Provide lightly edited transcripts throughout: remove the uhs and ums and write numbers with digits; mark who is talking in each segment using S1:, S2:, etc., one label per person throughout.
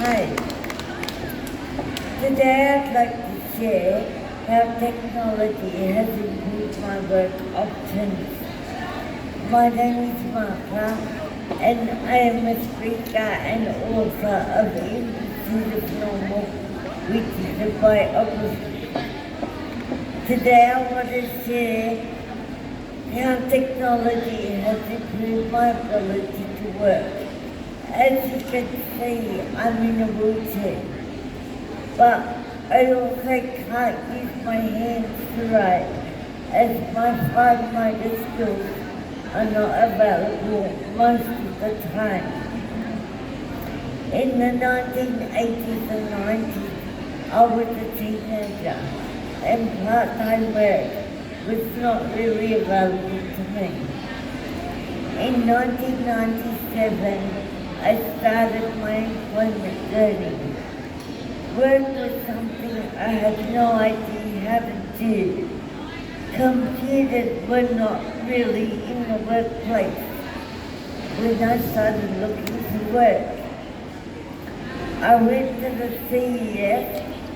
S1: Hi. Today I'd like to share how technology has improved my work options. My name is Martha and I am a speaker and author of In Pursuit of Normal, which is a biography. Today I want to share how technology has improved my ability to work. As you can see, I'm in a wheelchair, but I also can't use my hands to write, as my fine motor skills are not available most of the time. In the 1980s and 90s, I was a teenager, and part-time work was not really available to me. In 1997, I started my employment journey. Work was something I had no idea how to do. Computers were not really in the workplace when I started looking for work. I went to the CES,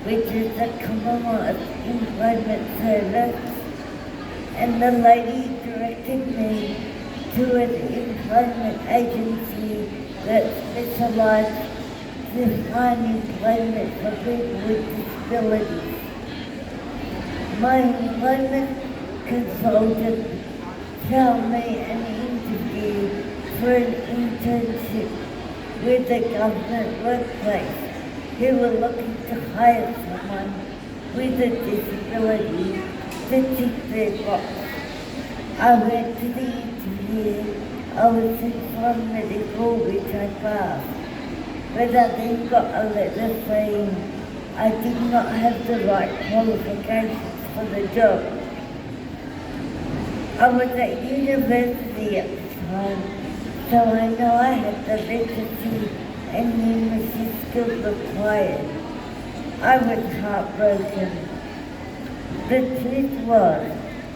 S1: which is the Commonwealth Employment Service, and the lady directed me to an employment agency that specialized in finding employment for people with disabilities. My employment consultant found me an interview for an internship with the government workplace who were looking to hire someone with a disability to tick their box. I went to the interview. I was informed medical, which I passed, but I then got a letter saying I did not have the right qualifications for the job. I was at university at the time, so I know I had the literacy and numeracy skills required. I was heartbroken. The truth was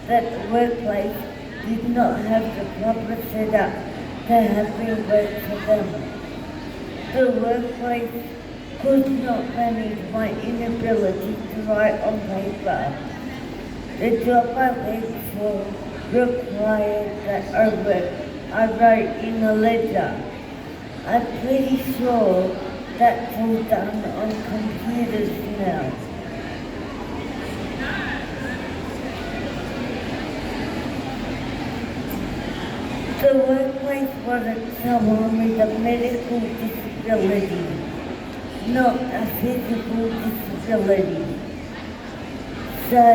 S1: that the workplace did not have the proper setup to have me work for them. The workplace could not manage my inability to write on paper. The job I went for required that I write in a ledger. I'm pretty sure that's all done on computers now. The workplace wanted someone with a medical disability, not a physical disability. So,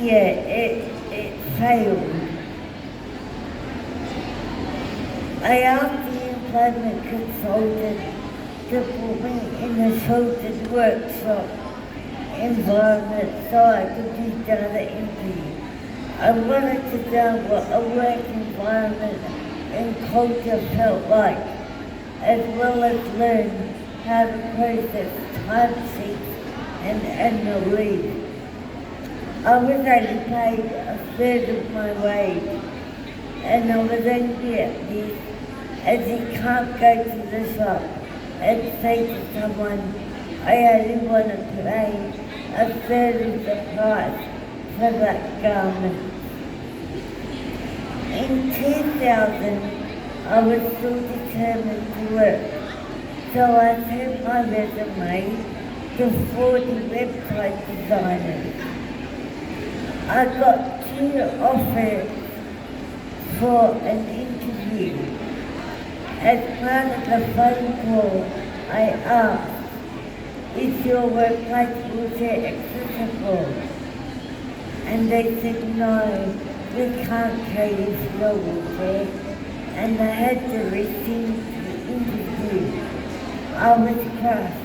S1: yeah, it failed. I asked the employment consultant to put me in a sheltered workshop environment so I could do data entry. I wanted to know what a work environment and culture felt like, as well as learn how to process timesheets and annual leave. I was only paid a third of my wage, and I was angry at this, as you can't go to the shop and say to someone, I only want to pay a third of the price for that garment. In 2000, I was still determined to work, so I sent my resume to 40 website designers. I got 2 offers for an interview. As part of the phone call, I asked, is your workplace wheelchair accessible? And they said no. We can't cater for your wheelchair, and I had to rescind the interview. I was crushed.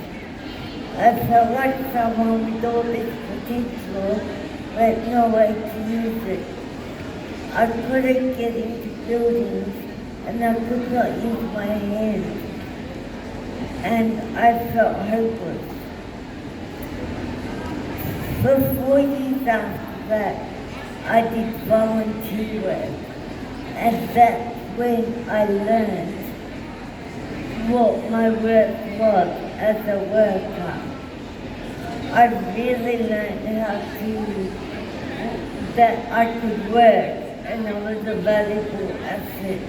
S1: I felt like someone with all this potential, but no way to use it. I couldn't get into buildings, and I could not use my hands, and I felt hopeless. For 4 years after that, I did volunteer work, and that's when I learned what my work was as a worker. I really learned that I could work and I was a valuable asset.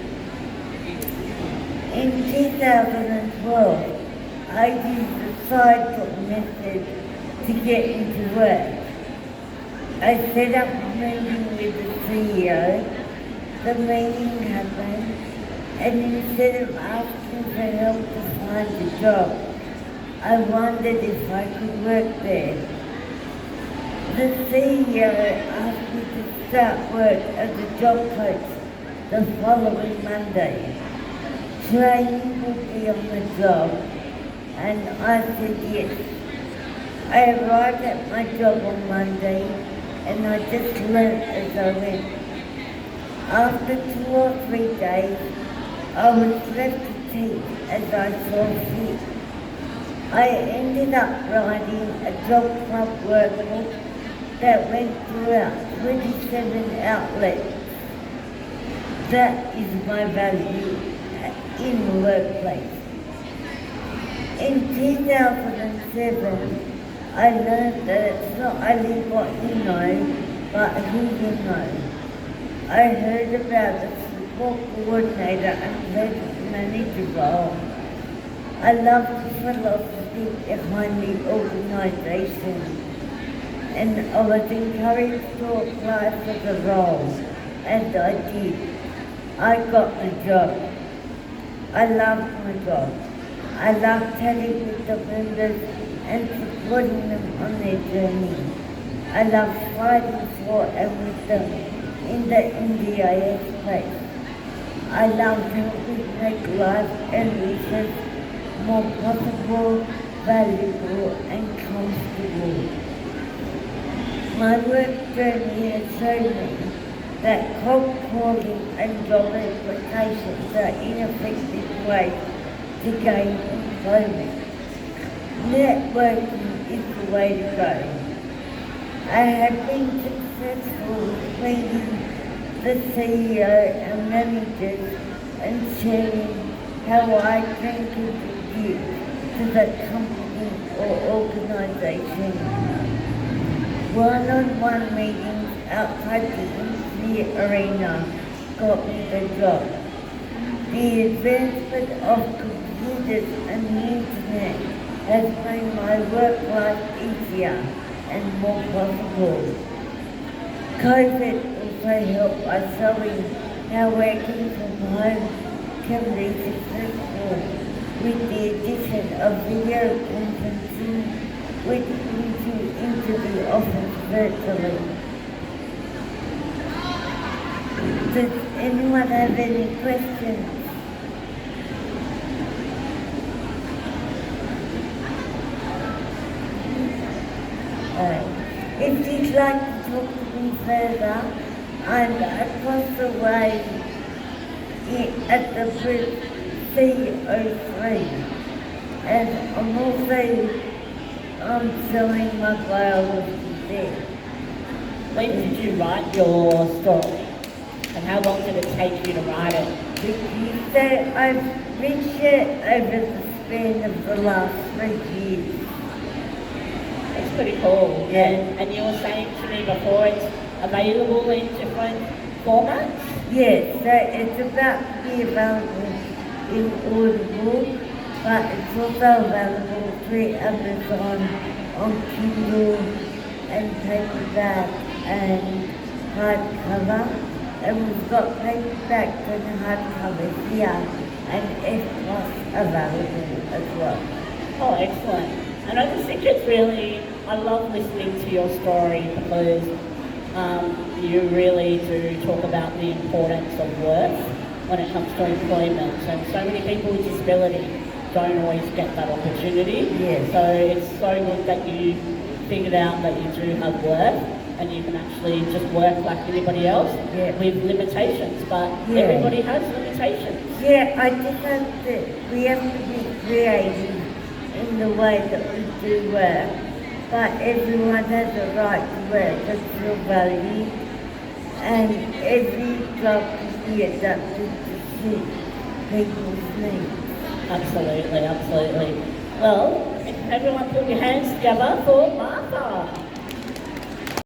S1: In 2012, I used the cycle method to get into work. I set up a meeting with the CEO. The meeting happened, and instead of asking for help to find a job, I wondered if I could work there. The CEO asked me to start work as a job coach the following Monday. Training would be on the job, and I said yes. I arrived at my job on Monday, and I just learned as I went. After 2 or 3 days, I was left to teach as I saw fit. I ended up writing a job club workbook that went throughout 27 outlets. That is my value in the workplace. In 2007, I learned that it's not only what you know, but who you know. I heard about the support coordinator and project manager role. I love the philosophy behind the organisation, and I was encouraged to apply for the role, and I did. I got the job. I loved my job. I loved telling with the members and supporting them on their journey. I loved fighting for and with them in the NDIS space. I loved helping make life and research more possible, valuable and comfortable. My work journey has shown me that cold calling and job applications are ineffective ways to gain employment. Networking is the way to go. I have been successful with meeting the CEO and managers and sharing how I can contribute to the company or organisation. One-on-one meetings outside the interview arena got me the job. The advancement of computers and the internet has made my work life easier and more possible. COVID also helped by showing how working from home can be successful with the addition of video conferencing into the office virtually. Does anyone have any questions? If you'd like to talk to me further, I'm across the way at the booth C03, and I'm also selling my biology there.
S2: When did you write your story? And how long did it take you to write it?
S1: So I've reached it over the span of the last 3 years.
S2: It's pretty cool.
S1: Yeah.
S2: And you were saying to me before it's available in different formats?
S1: Yeah, so it's about to be available in Audible, but it's also available through Amazon on Kindle and paperback and hardcover. And we've got paperback and hardcover here and F+ available as well.
S2: Oh, excellent. And I just think it's really, I love listening to your story because you really do talk about the importance of work when it comes to employment. And so many people with disability don't always get that opportunity.
S1: Yes.
S2: So it's so good that you figured out that you do have work and you can actually just work like anybody else with limitations. But everybody has limitations.
S1: Yeah, I just have to, we have to be creative in the way that we do work, but everyone has a right to work and feel valued, and every job can be adapted to suit people's needs.
S2: Absolutely, absolutely. Well, if everyone put your hands together for Martha.